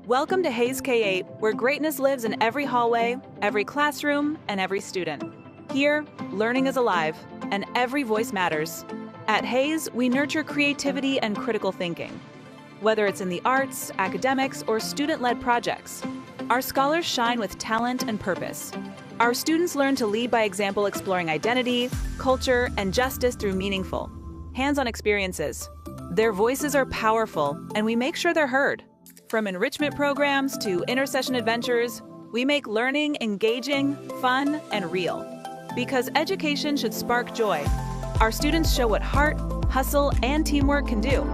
Welcome to Hayes K-8, where greatness lives in every hallway, every classroom, and every student. Here, learning is alive, and every voice matters. At Hayes, we nurture creativity and critical thinking. Whether it's in the arts, academics, or student-led projects, our scholars shine with talent and purpose. Our students learn to lead by example, exploring identity, culture, and justice through meaningful, hands-on experiences. Their voices are powerful, and we make sure they're heard. From enrichment programs to intercession adventures, we make learning engaging, fun, and real. Because education should spark joy, our students show what heart, hustle, and teamwork can do.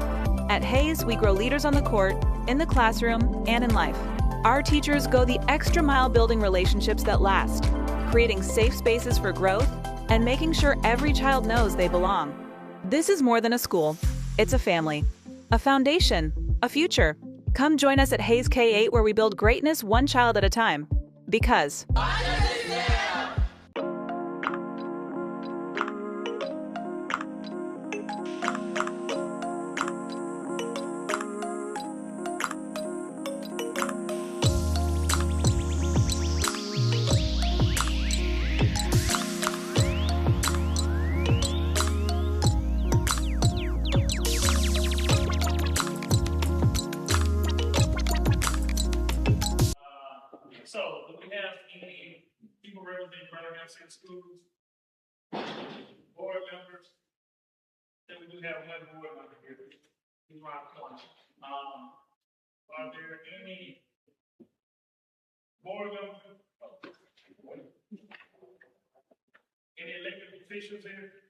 At Hayes, we grow leaders on the court, in the classroom, and in life. Our teachers go the extra mile building relationships that last, creating safe spaces for growth, and making sure every child knows they belong. This is more than a school. It's a family, a foundation, a future. Come join us at Hayes K-8, where we build greatness one child at a time. Because So, do we have any people representing Birmingham City Schools? Board members? Then we do have another board member here. He's around the corner. Are there any board members? Any elected officials here?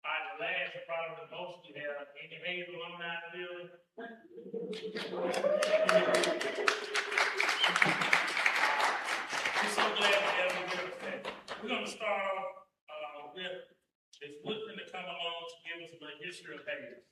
All right, the last, probably the most, we have any Hayes alumni in the building? I'm so glad to have you here today. We're going to start off with Ms. Woodman to come along to give us a history of Hayes.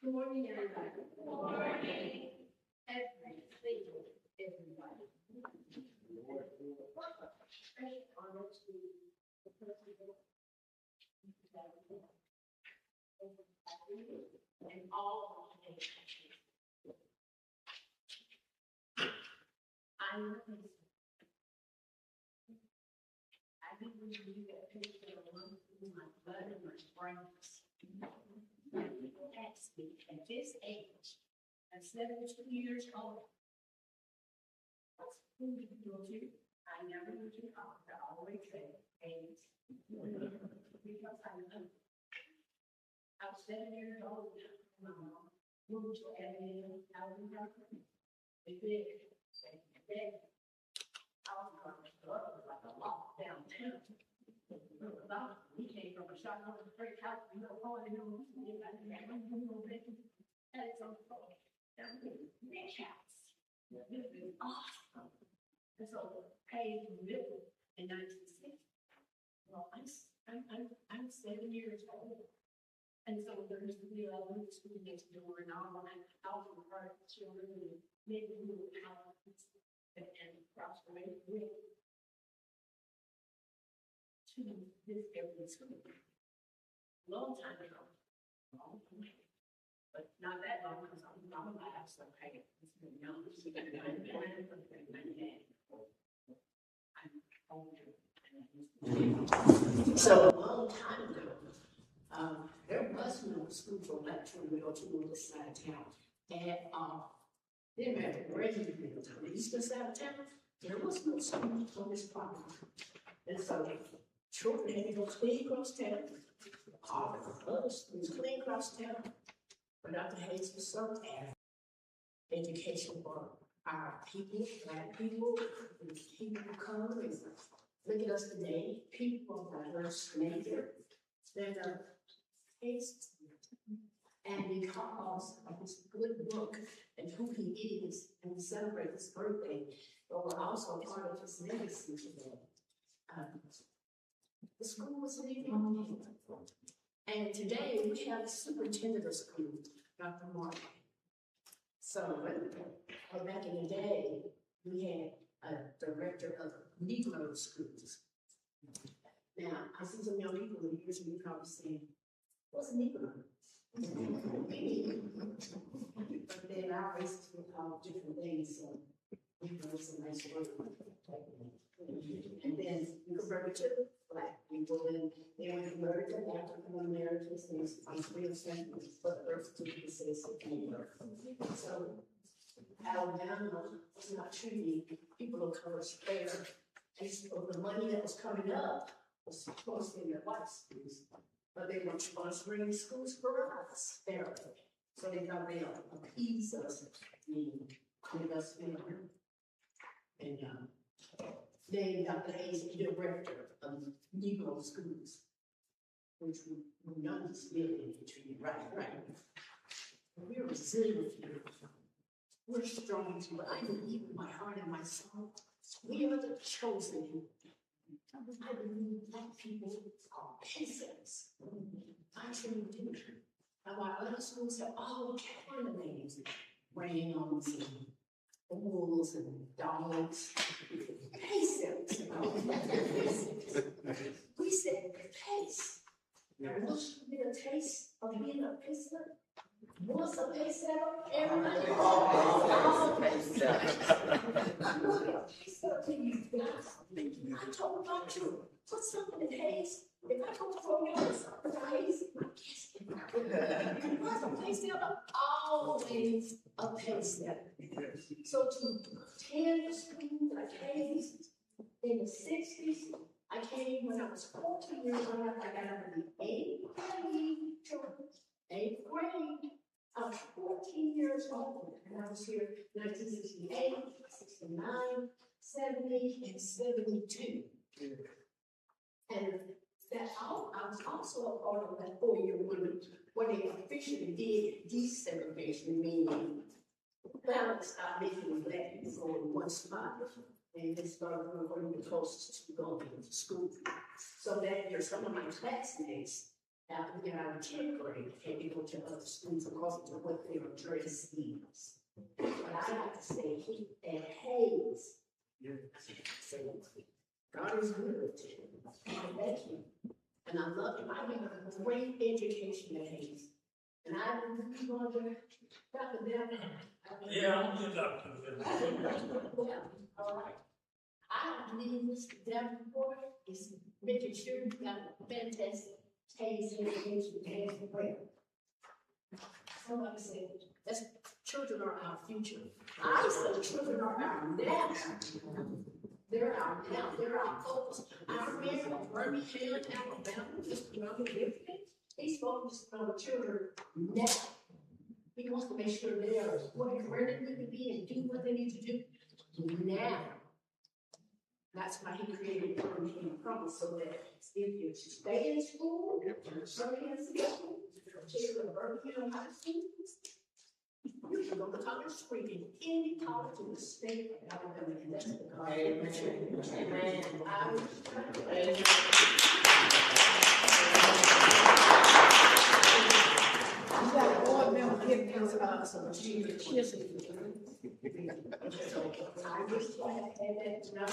Good morning, everybody. Good morning. Everybody. Special honor to the principal and all of the I think we need that picture of one through my blood and my brains. People ask me at this age, at 72 years old, what school did you go to? I never went to college. I always said Hayes. Because I love it. I was 7 years old. My mom moved to Atlanta, Alabama. They did. I was like a lot downtown. We came from a shotgun brick house, and it's on the floor. Rich house. This is awesome. And so Hayes lived in 1960. Well, I'm 7 years old. And so there's the elementary school next door, and all my house and part of the children, and maybe little houses, and across the way with to this area school. Long time ago. But not that long, because I'm alive, so hey, it's been young. I'm older. So a long time ago, there was no school for electrical to go to this side of town. And didn't matter where you lived, on the eastern side of town, there was no school on this property. And so children had to go clean across town. All the other schools clean across town. But Dr. Hayes was so education for our people, black people, and people who come and look at us today, people of diverse nature that are Hayes And because of his good work and who he is, and we celebrate his birthday, but we're also part of his legacy today. The school was leaving him. And today we have the superintendent of school, Dr. Mark. So back in the day, we had a director of Negro schools. Now, I see some young people in here, so you probably saying, what's a Negro? But then our races were called different things, so Negro is a nice word. And then we converted to Black people, and then we converted to African Americans, and it's real simple, but the birth certificate says Negro. So Alabama was not treating people of color fair. And so the money that was coming up was supposed to be in the white schools, but they weren't sponsoring schools for us fairly. So they thought they'd appease us, made us fair. And named Dr. Hayes director of Negro schools, which we know is really treated right. We're resilient here. We're strong too. I believe in my heart and my soul. We are the chosen. I believe Black people are peasants. I truly do. And while other schools have all kind of names, rams and wolves and dogs, peasants. We said pace. Now, once you get a taste of being a peasant, once a pace setter, everybody all pace setters. I told my children, put something in Hayes. If I go throw you something to Hayes, my kids can what's a pace setter? Always a pace setter. So to attend the school like Hayes in the 60s, I came when I was 14 years old. I got out of the 8th grade. I was 14 years old, and I was here 1968, 69, 70, and 72. And that I was also a part of that 4-year window where they officially did desegregation, meaning parents stopped making Black people in one spot, and they started going the closest to going to school. So that year, some of my classmates, after we got out of 10th grade, had to go to other schools according to what their dress is. But I like to say, at Hayes, God is good. Thank you. And I love him. I got a great education at Hayes. And I really want to Dr. Devin. Yeah, I'm good, Dr. Well, all right. I believe Mr. Davenport is making sure we got a fantastic Hayes education and prayer. Somebody said, that's, children are our future. I say children are our now. They're our now. They're our focus. I remember Birmingham, Alabama, Mr. Malcolm, he's focused on the children now. He wants to make sure they're where they need to be and do what they need to do now. That's why he created Birmingham Promise, so that if you stay in school, Birmingham school, Birmingham High School, you can go to college free in any college in the state of Alabama, and that's the college. Amen. You got a board member giving us some cheers. I wish I had that now.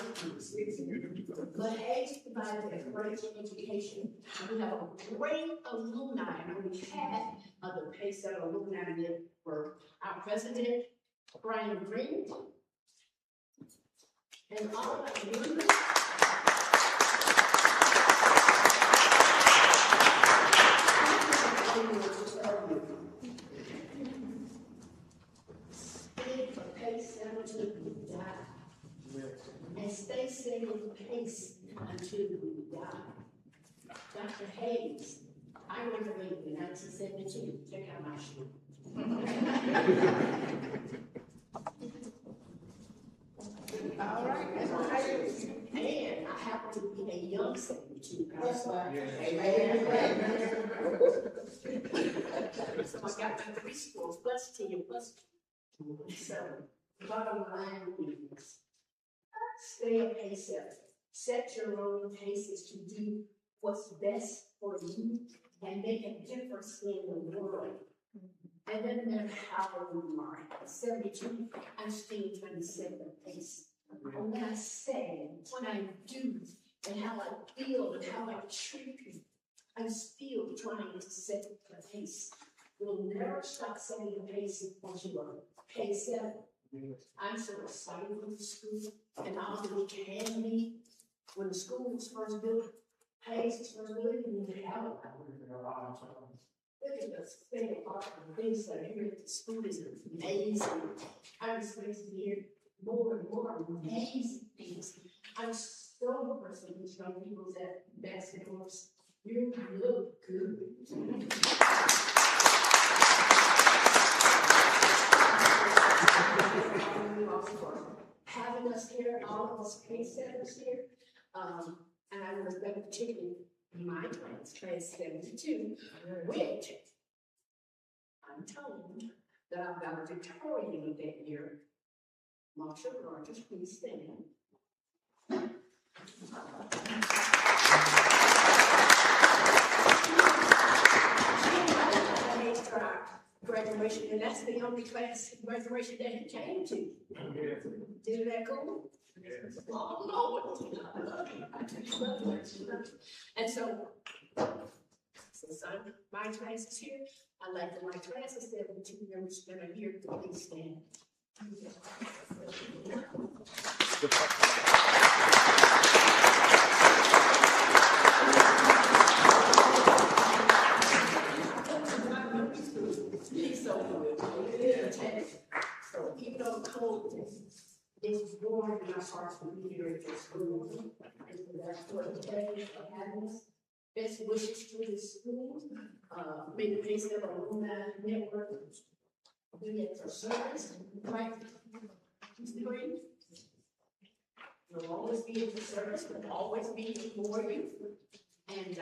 But Hayes provided a great education. We have a great alumni, and we had the Pace Setter alumni for our president, Brian Green, and all of our members. Stay for Pace until we die. And stay staying with Pace until we die. Dr. Hayes, I graduated in 1972. Check out my shoe. All right. And I happen to be a young 72. That's right. So I got my preschools, plus 10, plus 7. Bottom line is, stay at pace 7. Set your own paces to do what's best for you and make a difference in the world. And then no matter how old you are, at 72, I'm still trying to set the pace. And when I say, what I do, and how I feel, and how I treat people, I'm still trying to set the pace. We'll never stop setting the pace once you are pace 7. I'm so excited with the school, and all that we can be. When the school was first built, Hayes was first built, we didn't have it. Look at the state of the things that are here at the school is amazing. I'm just going to hear more and more amazing things. I'm so impressed with these young people that basketballs. You look good. Having us here, all of us pace setters here, and I was very particularly my class 72, which I'm told that I've got a Victorian that year. Marshall Rogers, please stand. Graduation, and that's the only class graduation that he came to. Isn't that cool? Oh, Lord. And so, since my class is here, I'd like for my class of 72 members that are here to please stand. So even though the code is born in our hearts to be here at this school, and that's what the day of happiness. Best wishes to the school. May the pace of our alumni network be at your service. Right? Mr. Green? We'll always be at your service. We'll always be for you. And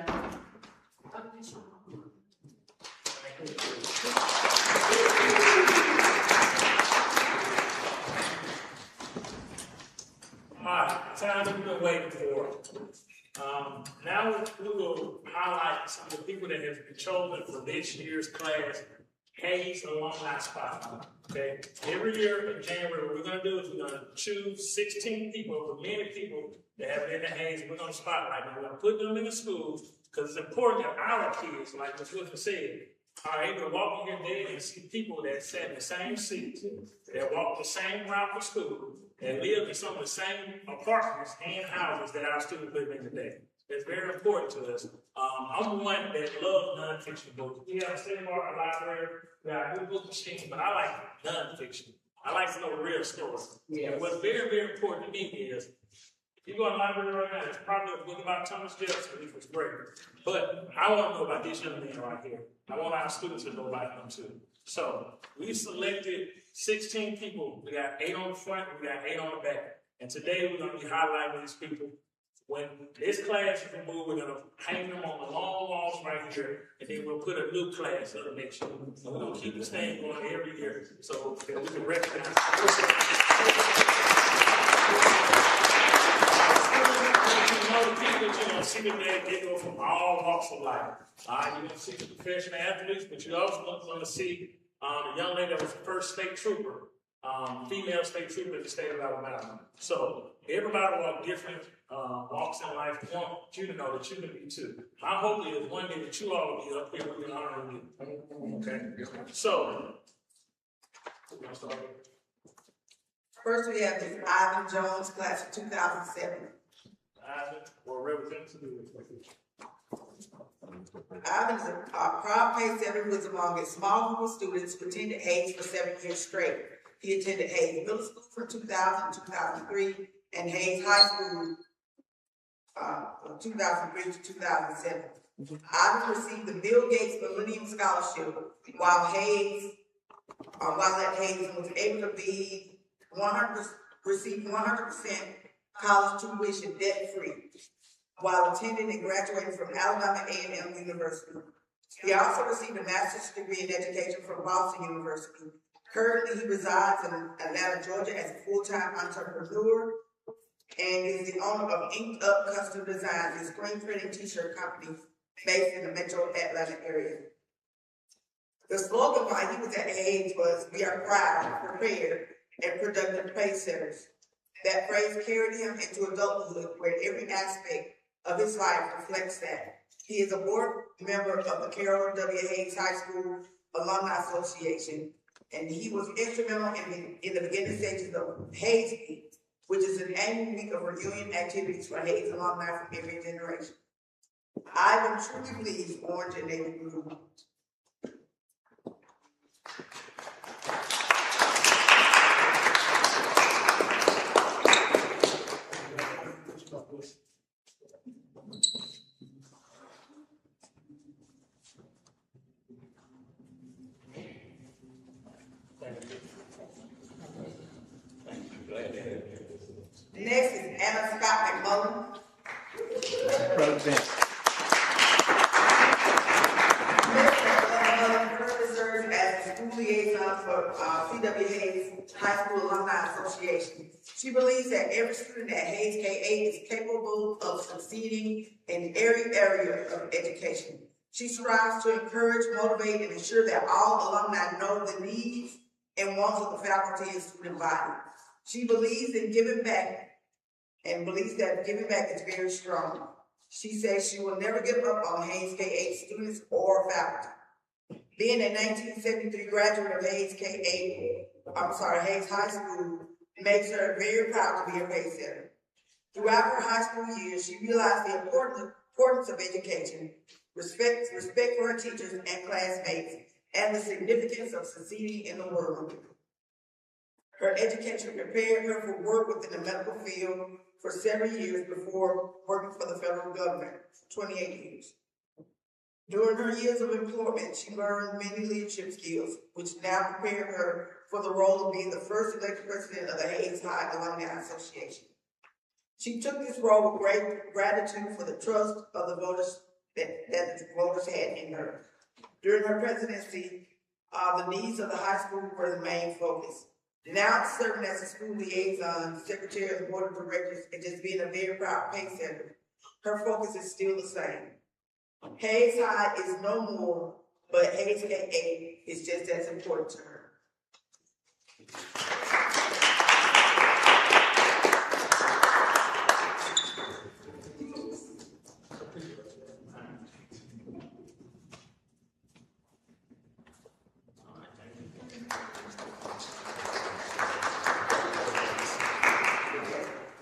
Alright, time we've been waiting for. Now we will highlight some of the people that have been chosen for this year's class, Hayes Alumni Spotlight. Okay, every year in January, what we're going to do is we're going to choose 16 people, or many people that have been in the Hayes. We're going to spotlight them. We're going to put them in the schools because it's important that our kids, like Ms. Wilson said, are able to walk in here today and see people that sat in the same seats, that walked the same route to school, that live in some of the same apartments and houses that our students live in today. It's very important to us. I'm one that loves nonfiction books. We have a state of our library, we have a good book machine, but I like nonfiction. I like to know the real story. Yeah. And what's very, very important to me is, if you go to the library right now, there's probably a book about Thomas Jefferson, which was great. But I want to know about this young man right here. I want our students to know about him too. So we selected 16 people. We got 8 on the front, we got 8 on the back. And today we're going to be highlighting these people. When this class is removed, we're going to hang them on the long walls right here, and then we'll put a new class up next year. And we're going to keep this thing going every year so that we can recognize the people that you're going to see today, they go from all walks of life. You're going to see the professional athletes, but you're also going to see the young lady that was the first state trooper, female state trooper in the state of Alabama. So everybody walks different walks in life. I want you to know that you can be too. My hope is one day that you all will be up here with me honoring you. Okay? So, we're going to start here. First, we have Ms. Ivan Jones, class of 2007. Ivan, or representative. Ivan is a proud pace setter who is among a small group of students who attended Hayes for 7 years straight. He attended Hayes Middle School from 2000 to 2003 and Hayes High School from 2003 to 2007. Ivan received the Bill Gates Millennium Scholarship while at Hayes was able to be receive 100% college tuition debt-free while attending and graduating from Alabama A&M University. He also received a master's degree in education from Boston University. Currently, he resides in Atlanta, Georgia as a full-time entrepreneur and is the owner of Inked Up Custom Designs, a screen printing t-shirt company based in the metro Atlanta area. The slogan while he was at Hayes was, "We are proud, prepared, and productive pace setters." That phrase carried him into adulthood, where every aspect of his life reflects that. He is a board member of the Carol W. Hayes High School Alumni Association, and he was instrumental in the beginning stages of Hayes Week, which is an annual week of reunion activities for Hayes alumni from every generation. Ivan truly believes orange and navy blue. Next is Anna Scott McMullen. Ms. McMullen currently serves as the school liaison for C.W. Hayes High School Alumni Association. She believes that every student at Hayes K-8 is capable of succeeding in every area of education. She strives to encourage, motivate, and ensure that all alumni know the needs and wants of the faculty and student body. She believes in giving back and believes that giving back is very strong. She says she will never give up on Hayes K-8 students or faculty. Being a 1973 graduate of Hayes High School makes her very proud to be a pace setter. Throughout her high school years, she realized the importance of education, respect for her teachers and classmates, and the significance of succeeding in the world. Her education prepared her for work within the medical field for several years before working for the federal government, 28 years. During her years of employment, she learned many leadership skills, which now prepared her for the role of being the first elected president of the Hayes High Alumni Association. She took this role with great gratitude for the trust of the voters that the voters had in her. During her presidency, the needs of the high school were the main focus. Now serving as a school liaison, secretary of the board of directors, and just being a very proud pace setter, her focus is still the same. Hayes High is no more, but Hayes K-8 is just as important to her.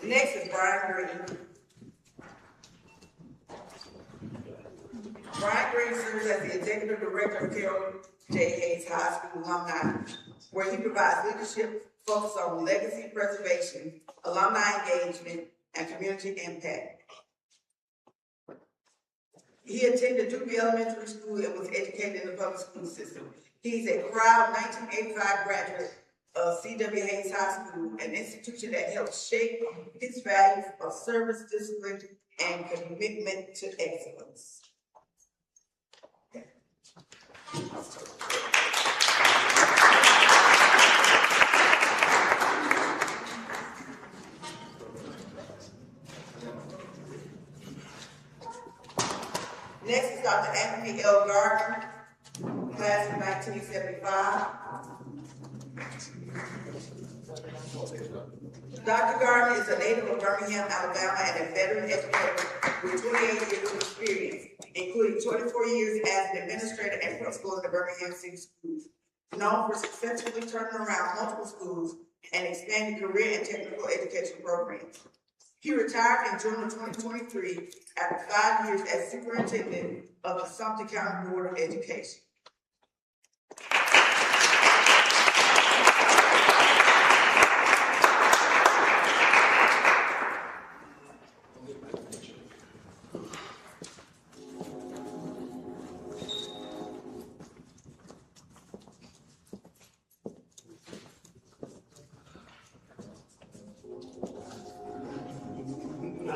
Next is Brian Green. Brian Green serves as the executive director of Carol J. Hayes High School Alumni, where he provides leadership focused on legacy preservation, alumni engagement, and community impact. He attended Duke Elementary School and was educated in the public school system. He's a proud 1985 graduate of C.W. Hayes High School, an institution that helped shape his values of service, discipline, and commitment to excellence. Next is Dr. Anthony L. Gardner, class of 1975. Dr. Gardner is a native of Birmingham, Alabama, and a veteran educator with 28 years of experience, including 24 years as an administrator and principal in the Birmingham City Schools. Known for successfully turning around multiple schools and expanding career and technical education programs. He retired in June of 2023 after 5 years as superintendent of the Sumter County Board of Education.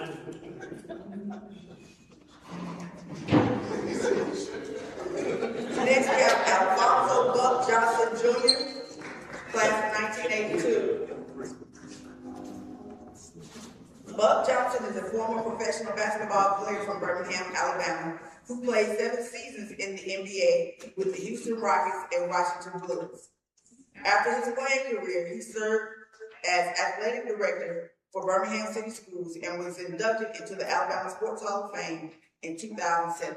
Next, we have Alfonso Buck Johnson Jr., class of 1982. Buck Johnson is a former professional basketball player from Birmingham, Alabama, who played 7 seasons in the NBA with the Houston Rockets and Washington Bullets. After his playing career, he served as athletic director for Birmingham City Schools and was inducted into the Alabama Sports Hall of Fame in 2007.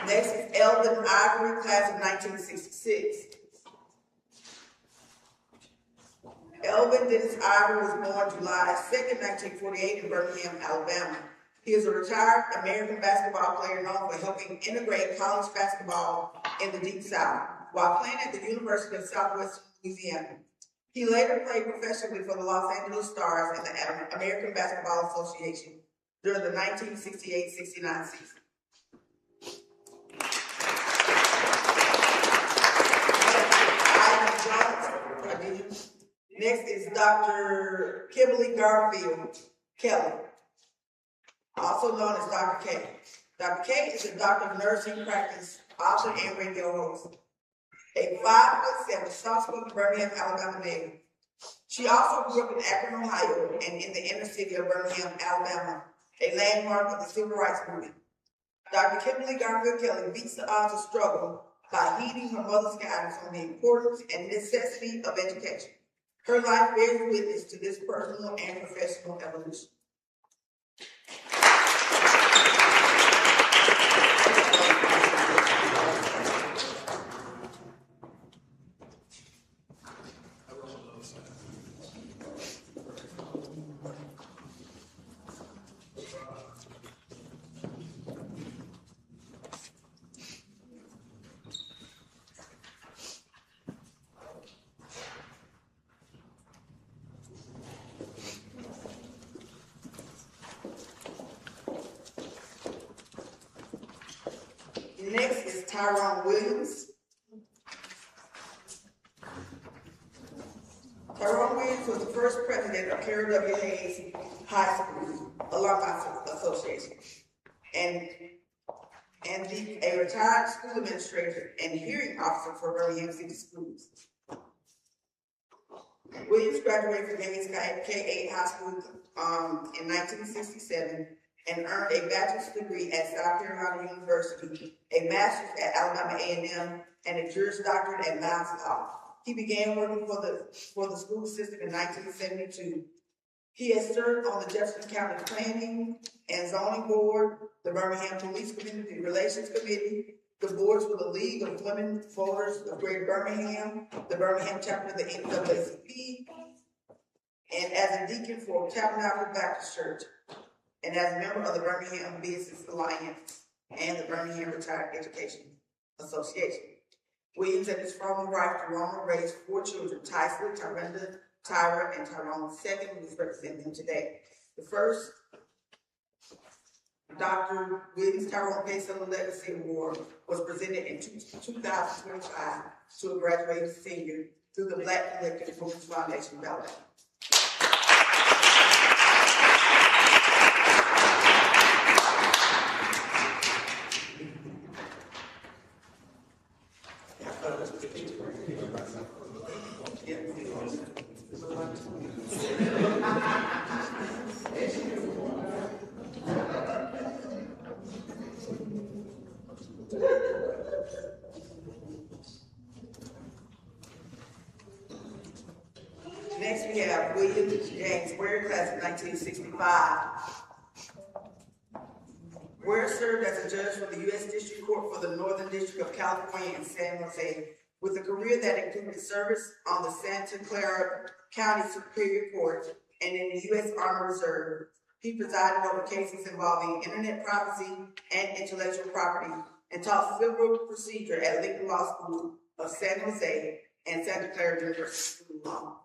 Next is Elvin Ivory, class of 1966. Elvin Dennis Ivory was born July 2nd, 1948 in Birmingham, Alabama. He is a retired American basketball player known for helping integrate college basketball in the Deep South while playing at the University of Southwestern Louisiana. He later played professionally for the Los Angeles Stars and the American Basketball Association during the 1968-69 season. Next is Dr. Kimberly Garfield Kelly, also known as Dr. K. Dr. K is a doctor of nursing practice, author, and radio host. A 5'7" soft-spoken Birmingham, Alabama native. She also grew up in Akron, Ohio, and in the inner city of Birmingham, Alabama, a landmark of the civil rights movement. Dr. Kimberly Garfield Kelly beats the odds of struggle by heeding her mother's guidance on the importance and necessity of education. Her life bears witness to this personal and professional evolution. Next is Tyrone Williams. Tyrone Williams was the first president of Carol W. Hayes High School Alumni Association and a retired school administrator and hearing officer for Birmingham City Schools. Williams graduated from Hayes K-8 High School in 1967 and earned a bachelor's degree at South Carolina University, a master's at Alabama A&M, and a Juris Doctorate at Miles Law. He began working for the school system in 1972. He has served on the Jefferson County Planning and Zoning Board, the Birmingham Police Community Relations Committee, the boards for the League of Women Voters of Greater Birmingham, the Birmingham chapter of the NAACP, and as a deacon for Tabernacle Baptist Church, and as a member of the Birmingham Business Alliance and the Birmingham Retired Education Association. Williams and his former wife, Jerome, raised 4 children, Tyson, Tyrenda, Tyra, and Tyrone II, who is representing them today. The first, Dr. Williams Tyrone Payson Legacy Award, was presented in 2025 to a graduating senior through the Black Collective Women's Foundation Ballot. Next, we have William James Ware, class of 1965. Ware served as a judge for the U.S. District Court for the Northern District of California in San Jose, with a career that included service on the Santa Clara County Superior Court and in the U.S. Army Reserve. He presided over cases involving internet privacy and intellectual property and taught civil procedure at Lincoln Law School of San Jose and Santa Clara University School of Law.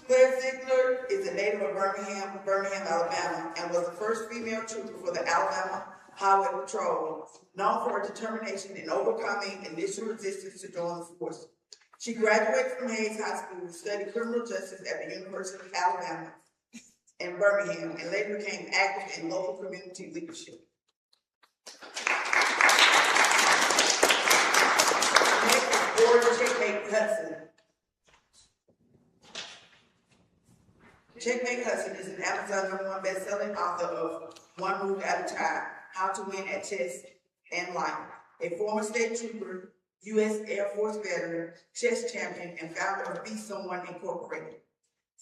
Claire Ziegler is a native of Birmingham, Alabama, and was the first female trooper for the Alabama Highway Patrol, known for her determination in overcoming initial resistance to join the force. She graduated from Hayes High School, studied criminal justice at the University of Alabama in Birmingham, and later became active in local community leadership. Next is Orange Checkmate Hudson. Checkmate Hudson is an Amazon #1 best-selling author of One Move at a Time, How to Win at Chess and Life, a former state trooper, U.S. Air Force veteran, chess champion, and founder of Be Someone Incorporated.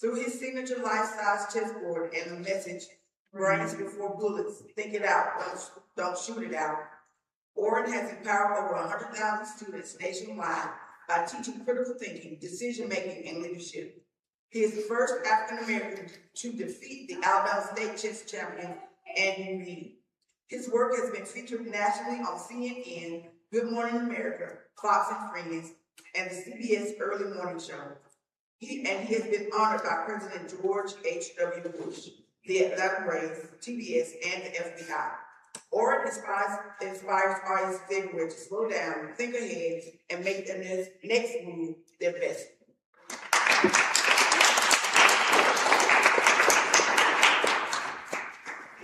Through his signature life-size chessboard and the message, Brains Before Bullets, Think It Out, Don't Shoot It Out, Oren has empowered over 100,000 students nationwide by teaching critical thinking, decision-making, and leadership. He is the first African-American to defeat the Alabama State chess champion, Andy Reid. His work has been featured nationally on CNN, Good Morning America, Fox and Friends, and the CBS Early Morning Show. He has been honored by President George H.W. Bush, the Atlanta Braves, TBS, and the FBI. Oren inspires artists everywhere to slow down, think ahead, and make the next move their best.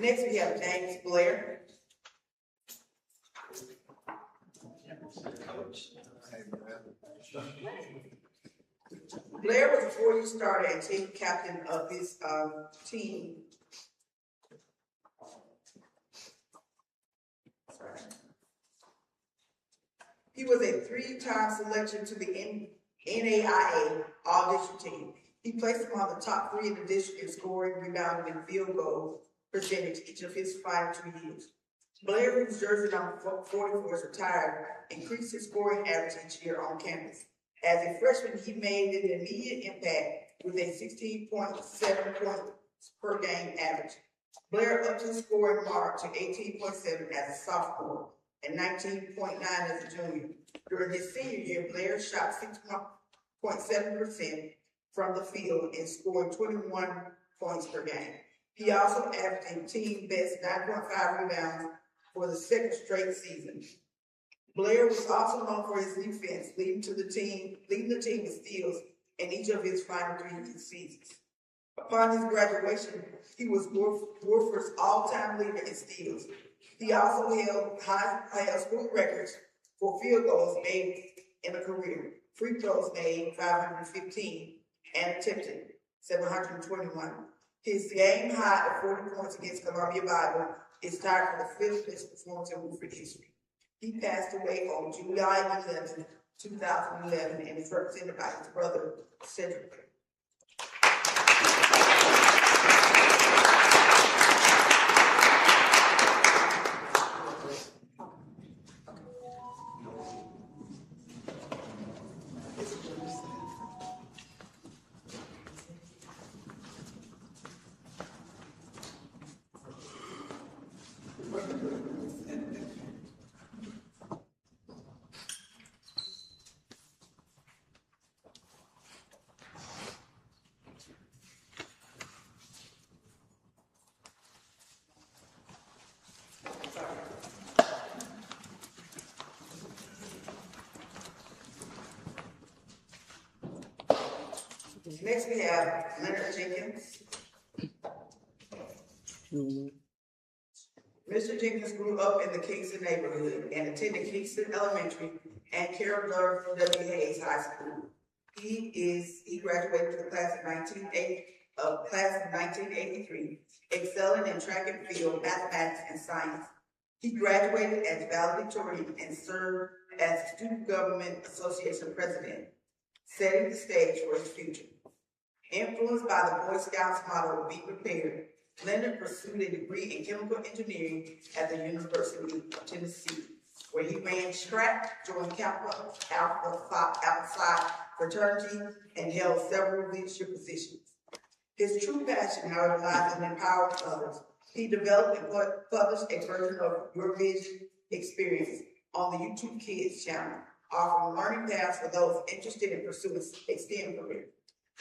Next, we have James Blair. Blair was a 4-year starter and team captain of his team. He was a 3-time selection to the NAIA All-District team. He placed among the top 3 in the district in scoring, rebounding, and field goal percentage each of his final 2 years. Blair, whose jersey number 44 is retired, increased his scoring average each year on campus. As a freshman, he made an immediate impact with a 16.7 points per game average. Blair upped his scoring mark to 18.7 as a sophomore and 19.9 as a junior. During his senior year, Blair shot 6.7% from the field and scored 21 points per game. He also averaged a team best 9.5 rebounds for the 2nd straight season. Blair was also known for his defense, leading the team in steals in each of his final 3 seasons. Upon his graduation, he was Woodford's all-time leader in steals. He also held school records for field goals made in a career, free throws made 515, and attempted 721. His game high of 40 points against Columbia Bible is tied for the 5th best performance in Woodford history. He passed away on July 11, 2011, and is represented by his brother, Cedric. Next, we have Leonard Jenkins. Mr. Jenkins grew up in the Kingston neighborhood and attended Kingston Elementary and Carol W. Hayes High School. He graduated from the class of 1983, excelling in track and field, mathematics, and science. He graduated as valedictorian and served as Student Government Association president, setting the stage for his future. Influenced by the Boy Scouts motto, "Be Prepared," Leonard pursued a degree in chemical engineering at the University of Tennessee, where he ran track, joined Kappa Alpha Psi fraternity, and held several leadership positions. His true passion, however, lies in empowering others. He developed and published a version of Your Vision Experience on the YouTube Kids channel, offering learning paths for those interested in pursuing a STEM career.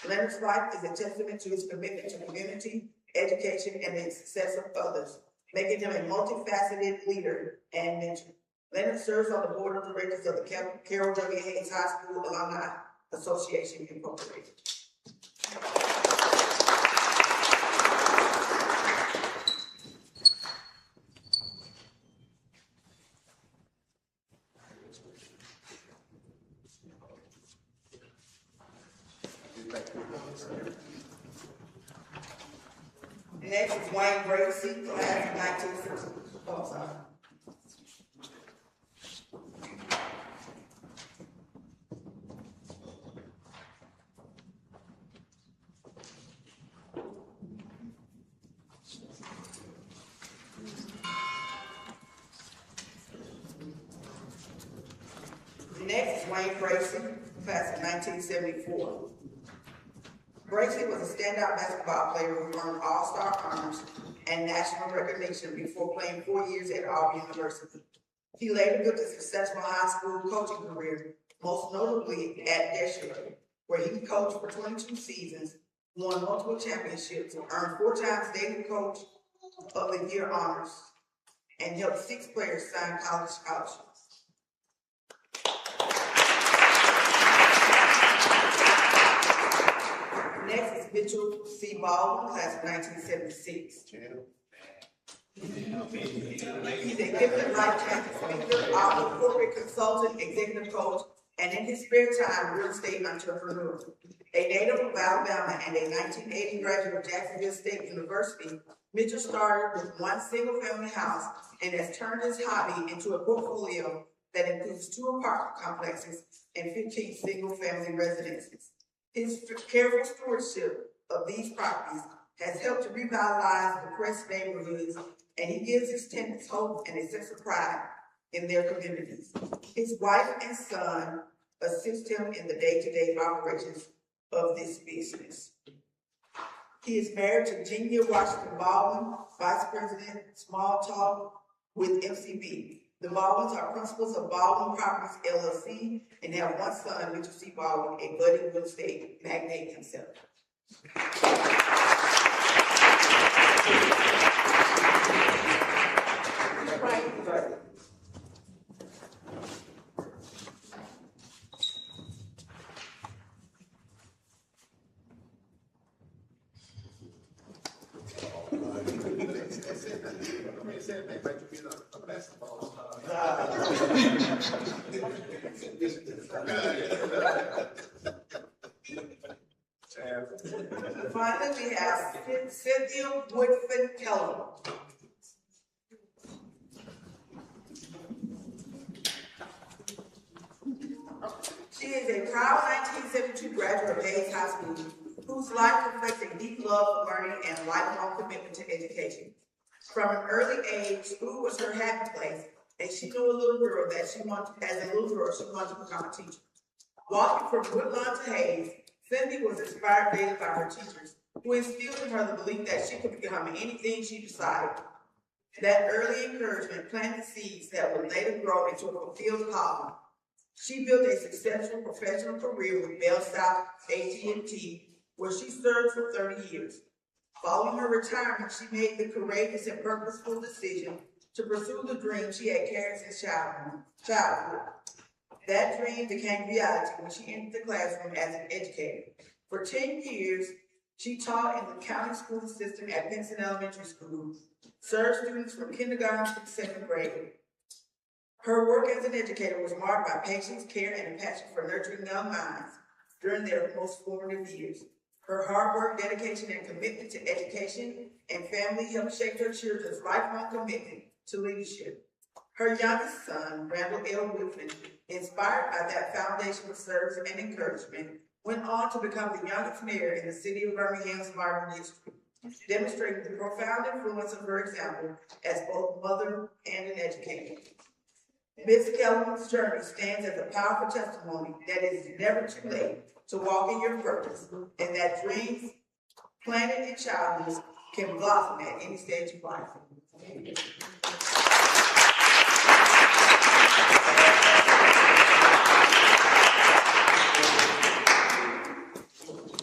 Leonard's life is a testament to his commitment to community, education, and the success of others, making him a multifaceted leader and mentor. Leonard serves on the board of directors of the Carroll W. Hayes High School Alumni Association, Incorporated. Next is Wayne Bracy, class of 1960. Oh, sorry. Next is Wayne Bracy, class of 1974. Bracy was a standout basketball player who earned all-star honors and national recognition before playing 4 years at Auburn University. He later built a successful high school coaching career, most notably at Deschler, where he coached for 22 seasons, won multiple championships, earned 4 times Daily Coach of the Year honors, and helped 6 players sign college scholarships. Next is Mitchell C. Baldwin, class of 1976. He's a gifted life-changing speaker, author, corporate consultant, executive coach, and in his spare time, real estate entrepreneur. A native of Alabama and a 1980 graduate of Jacksonville State University, Mitchell started with 1 single-family house and has turned his hobby into a portfolio that includes 2 apartment complexes and 15 single-family residences. His careful stewardship of these properties has helped to revitalize depressed neighborhoods, and he gives his tenants hope and a sense of pride in their communities. His wife and son assist him in the day-to-day operations of this business. He is married to Genia Washington Baldwin, Vice President, Small Talk with MCB. The Baldwins are principals of Baldwin Properties, LLC, and have 1 son, Mitchell C. Baldwin, a budding real estate magnate himself. Finally, we have Cynthia Woodford Keller. She is a proud 1972 graduate of Hayes High School, whose life reflects a deep love for learning and lifelong commitment to education. From an early age, school was her happy place, and she knew as a little girl she wanted to become a teacher. Walking from Woodlawn to Hayes, Cindy was inspired daily by her teachers, who instilled in her the belief that she could become anything she decided. That early encouragement planted seeds that would later grow into a fulfilled calling. She built a successful professional career with Bell South AT&T, where she served for 30 years. Following her retirement, she made the courageous and purposeful decision to pursue the dream she had carried since childhood. That dream became reality when she entered the classroom as an educator. For 10 years, she taught in the county school system at Pinson Elementary School, served students from kindergarten to the 2nd grade. Her work as an educator was marked by patience, care, and a passion for nurturing young minds during their most formative years. Her hard work, dedication, and commitment to education and family helped shape her children's lifelong commitment to leadership. Her youngest son, Randall L. Woodford, inspired by that foundation of service and encouragement, went on to become the youngest mayor in the city of Birmingham's Marvin District, demonstrating the profound influence of her example as both mother and an educator. Ms. Kellerman's journey stands as a powerful testimony that it is never too late to walk in your purpose, and that dreams planted in childhood can blossom at any stage of life.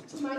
To my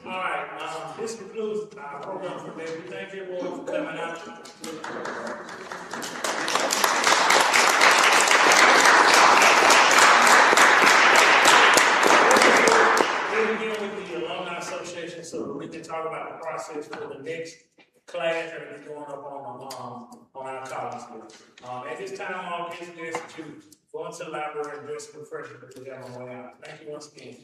All right, this concludes our program for today. We thank everyone for coming out. We'll begin with the Alumni Association so that we can talk about the process for the next class that will be going up on our college here. At this time, all kids are asked to go into the library and dress for freshman because we have on the way out. Thank you once again.